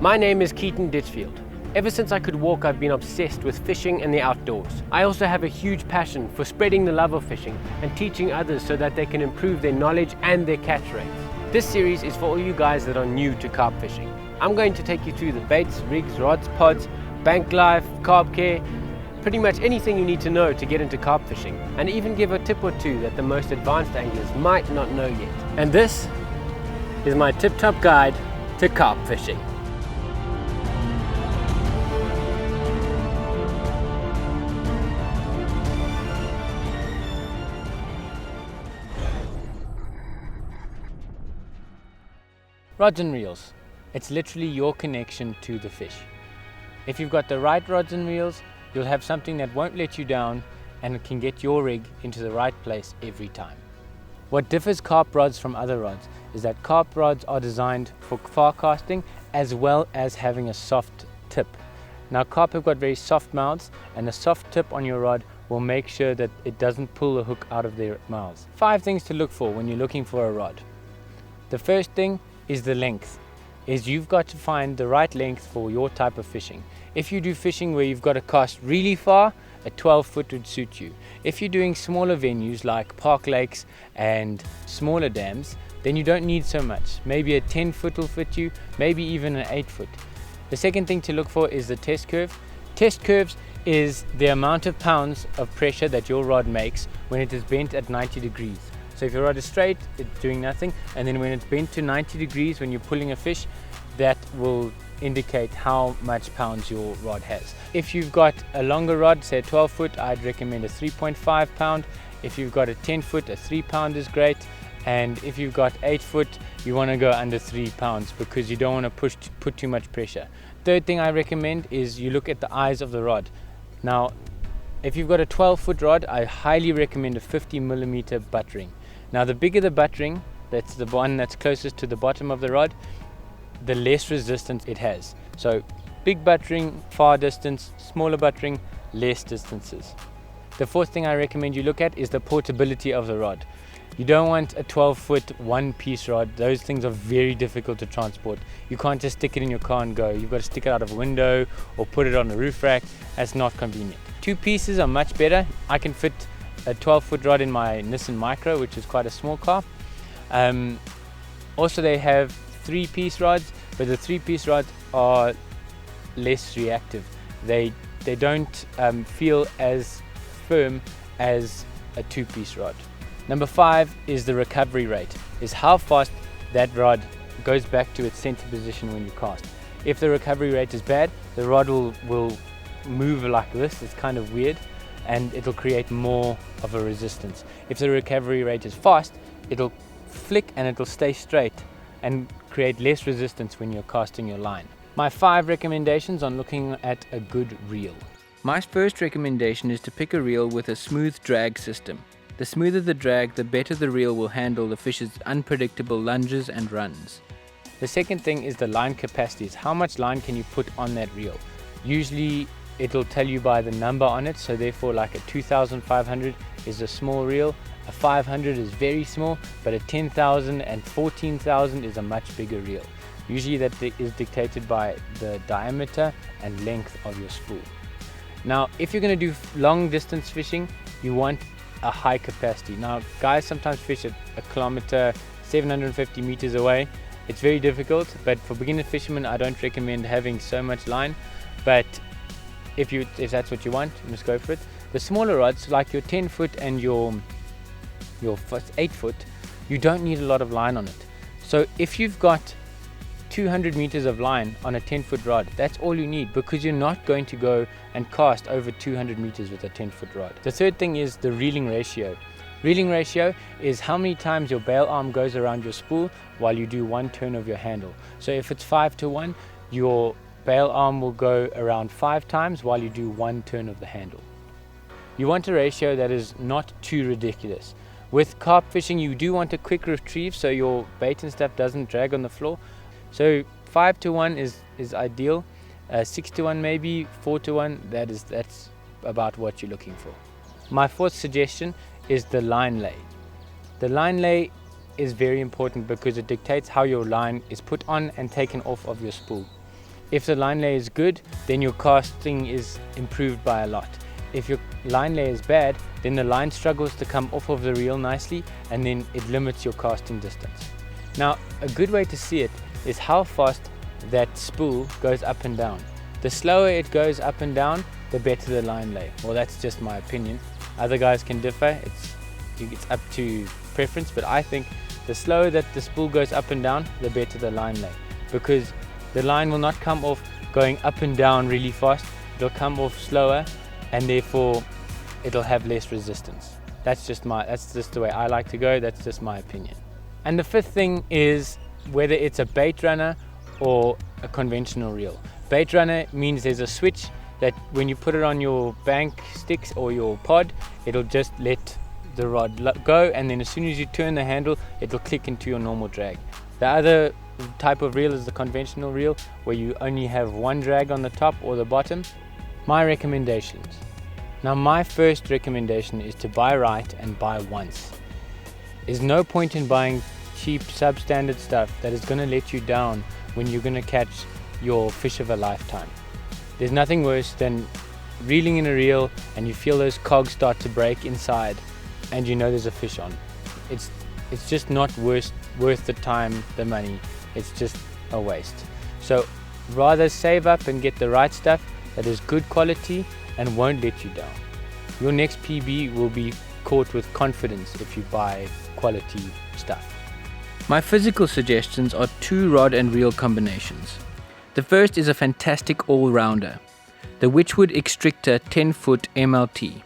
My name is Keaton Ditchfield. Ever since I could walk, I've been obsessed with fishing and the outdoors. I also have a huge passion for spreading the love of fishing and teaching others so that they can improve their knowledge and their catch rates. This series is for all you guys that are new to carp fishing. I'm going to take you through the baits, rigs, rods, pods, bank life, carp care, pretty much anything you need to know to get into carp fishing, and even give a tip or two that the most advanced anglers might not know yet. And this is my tip-top guide to carp fishing. Rods and reels. It's literally your connection to the fish. If you've got the right rods and reels, you'll have something that won't let you down and it can get your rig into the right place every time. What differs carp rods from other rods is that carp rods are designed for far casting as well as having a soft tip. Now carp have got very soft mouths, and a soft tip on your rod will make sure that it doesn't pull the hook out of their mouths. 5 things to look for when you're looking for a rod. The first thing is the length. You've got to find the right length for your type of fishing. If you do fishing where you've got to cast really far, a 12 foot would suit you. If you're doing smaller venues like park lakes and smaller dams, then you don't need so much. Maybe a 10 foot will fit you, maybe even an 8 foot. The second thing to look for is the test curve. Test curves is the amount of pounds of pressure that your rod makes when it is bent at 90 degrees. So if your rod is straight, it's doing nothing, and then when it's bent to 90 degrees when you're pulling a fish, that will indicate how much pounds your rod has. If you've got a longer rod, say a 12 foot, I'd recommend a 3.5 pound. If you've got a 10 foot, a 3 pound is great. And if you've got 8 foot, you want to go under 3 pounds because you don't want to put too much pressure. Third thing I recommend is you look at the eyes of the rod. Now, if you've got a 12 foot rod, I highly recommend a 50mm butt ring. Now the bigger the butt ring, that's the one that's closest to the bottom of the rod, the less resistance it has. So big butt ring, far distance, smaller butt ring, less distances. The fourth thing I recommend you look at is the portability of the rod. You don't want a 12 foot one piece rod. Those things are very difficult to transport. You can't just stick it in your car and go. You've got to stick it out of a window or put it on a roof rack. That's not convenient. 2 pieces are much better. I can fit a 12 foot rod in my Nissan Micro, which is quite a small car. Also they have 3-piece rods, but the 3-piece rods are less reactive. They don't feel as firm as a 2-piece rod. Number 5 is the recovery rate, is how fast that rod goes back to its center position when you cast. If the recovery rate is bad, the rod will move like this. It's kind of weird, and it'll create more of a resistance. If the recovery rate is fast, it'll flick and it'll stay straight and create less resistance when you're casting your line. My 5 recommendations on looking at a good reel. My first recommendation is to pick a reel with a smooth drag system. The smoother the drag, the better the reel will handle the fish's unpredictable lunges and runs. The second thing is the line capacities. How much line can you put on that reel? Usually it'll tell you by the number on it, so therefore like a 2500 is a small reel, a 500 is very small, but a 10,000 and 14,000 is a much bigger reel. Usually that is dictated by the diameter and length of your spool. Now if you're going to do long distance fishing, you want a high capacity. Now guys sometimes fish at a kilometer, 750 meters away. It's very difficult, but for beginner fishermen I don't recommend having so much line, but if that's what you want, you must go for it. The smaller rods, like your 10 foot and your 8 foot, you don't need a lot of line on it. So if you've got 200 meters of line on a 10 foot rod, that's all you need, because you're not going to go and cast over 200 meters with a 10 foot rod. The third thing is the reeling ratio. Reeling ratio is how many times your bail arm goes around your spool while you do one turn of your handle. So if it's 5-to-1, your bail arm will go around 5 times while you do one turn of the handle. You want a ratio that is not too ridiculous. With carp fishing, you do want a quick retrieve so your bait and stuff doesn't drag on the floor. So 5-to-1 is ideal. 6-to-1 maybe, 4-to-1, that's about what you're looking for. My fourth suggestion is the line lay. The line lay is very important because it dictates how your line is put on and taken off of your spool. If the line lay is good, then your casting is improved by a lot. If your line lay is bad, then the line struggles to come off of the reel nicely, and then it limits your casting distance. Now, a good way to see it is how fast that spool goes up and down. The slower it goes up and down, the better the line lay. Well, that's just my opinion. Other guys can differ. It's up to preference, but I think the slower that the spool goes up and down, the better the line lay, because the line will not come off going up and down really fast. It'll come off slower, and therefore it'll have less resistance. That's just the way I like to go. That's just my opinion. And the fifth thing is whether it's a bait runner or a conventional reel. Bait runner means there's a switch that when you put it on your bank sticks or your pod, it'll just let the rod go, and then as soon as you turn the handle, it'll click into your normal drag. The other type of reel is the conventional reel, where you only have one drag on the top or the bottom. My recommendations. Now, my first recommendation is to buy right and buy once. There's no point in buying cheap substandard stuff that is going to let you down when you're going to catch your fish of a lifetime. There's nothing worse than reeling in a reel and you feel those cogs start to break inside and you know there's a fish on. It's just not worth the time, the money. It's just a waste. So rather save up and get the right stuff that is good quality and won't let you down. Your next PB will be caught with confidence if you buy quality stuff. My physical suggestions are 2 rod and reel combinations. The first is a fantastic all-rounder, the Wychwood Extrictor 10-foot MLT.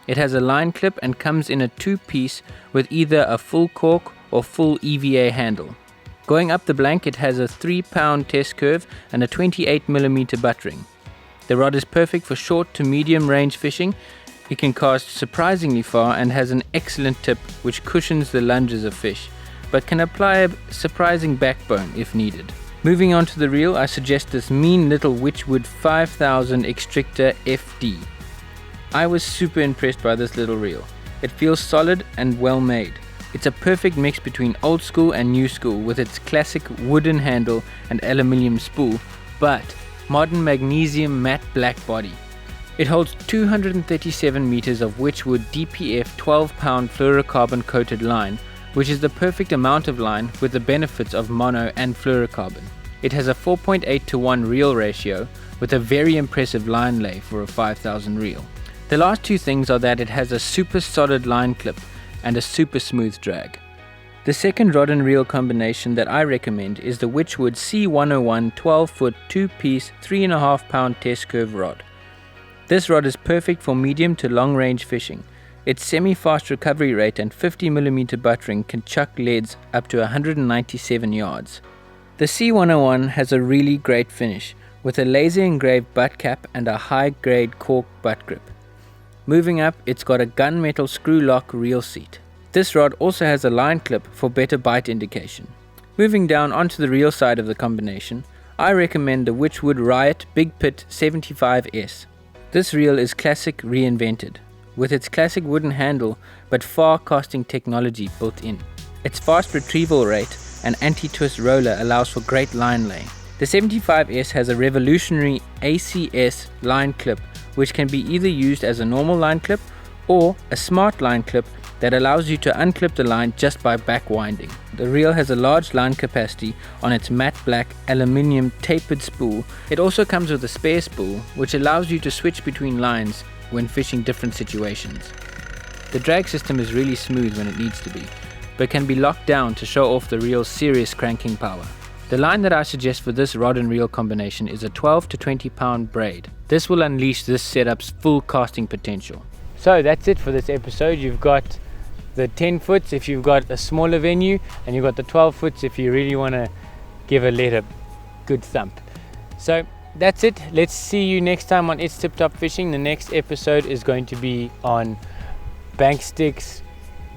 It has a line clip and comes in a 2-piece with either a full cork or full EVA handle. Going up the blank, it has a 3-pound test curve and a 28mm buttering. The rod is perfect for short to medium range fishing. It can cast surprisingly far and has an excellent tip which cushions the lunges of fish, but can apply a surprising backbone if needed. Moving on to the reel, I suggest this mean little Wychwood 5000 Extrictor FD. I was super impressed by this little reel. It feels solid and well made. It's a perfect mix between old school and new school with its classic wooden handle and aluminium spool, but modern magnesium matte black body. It holds 237 meters of Wychwood DPF 12-pound fluorocarbon coated line, which is the perfect amount of line with the benefits of mono and fluorocarbon. It has a 4.8:1 reel ratio with a very impressive line lay for a 5000 reel. The last 2 things are that it has a super solid line clip and a super smooth drag. The second rod and reel combination that I recommend is the Wychwood C101 12-foot 2-piece 3.5-pound test curve rod. This rod is perfect for medium to long range fishing. Its semi-fast recovery rate and 50mm buttering can chuck leads up to 197 yards. The C101 has a really great finish with a laser engraved butt cap and a high grade cork butt grip. Moving up, it's got a gunmetal screw lock reel seat. This rod also has a line clip for better bite indication. Moving down onto the reel side of the combination, I recommend the Wychwood Riot Big Pit 75S. This reel is classic reinvented, with its classic wooden handle but far casting technology built in. Its fast retrieval rate and anti-twist roller allows for great line laying. The 75S has a revolutionary ACS line clip which can be either used as a normal line clip or a smart line clip that allows you to unclip the line just by back winding. The reel has a large line capacity on its matte black aluminium tapered spool. It also comes with a spare spool which allows you to switch between lines when fishing different situations. The drag system is really smooth when it needs to be, but can be locked down to show off the reel's serious cranking power. The line that I suggest for this rod and reel combination is a 12 to 20 pound braid. This will unleash this setup's full casting potential. So that's it for this episode. You've got the 10 foots if you've got a smaller venue, and you've got the 12 foots if you really want to give a lead a good thump. So that's it. Let's see you next time on It's Tip Top Fishing. The next episode is going to be on bank sticks,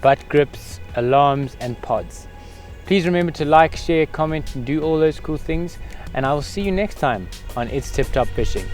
butt grips, alarms and pods. Please remember to like, share, comment and do all those cool things, and I will see you next time on It's Tip Top Fishing.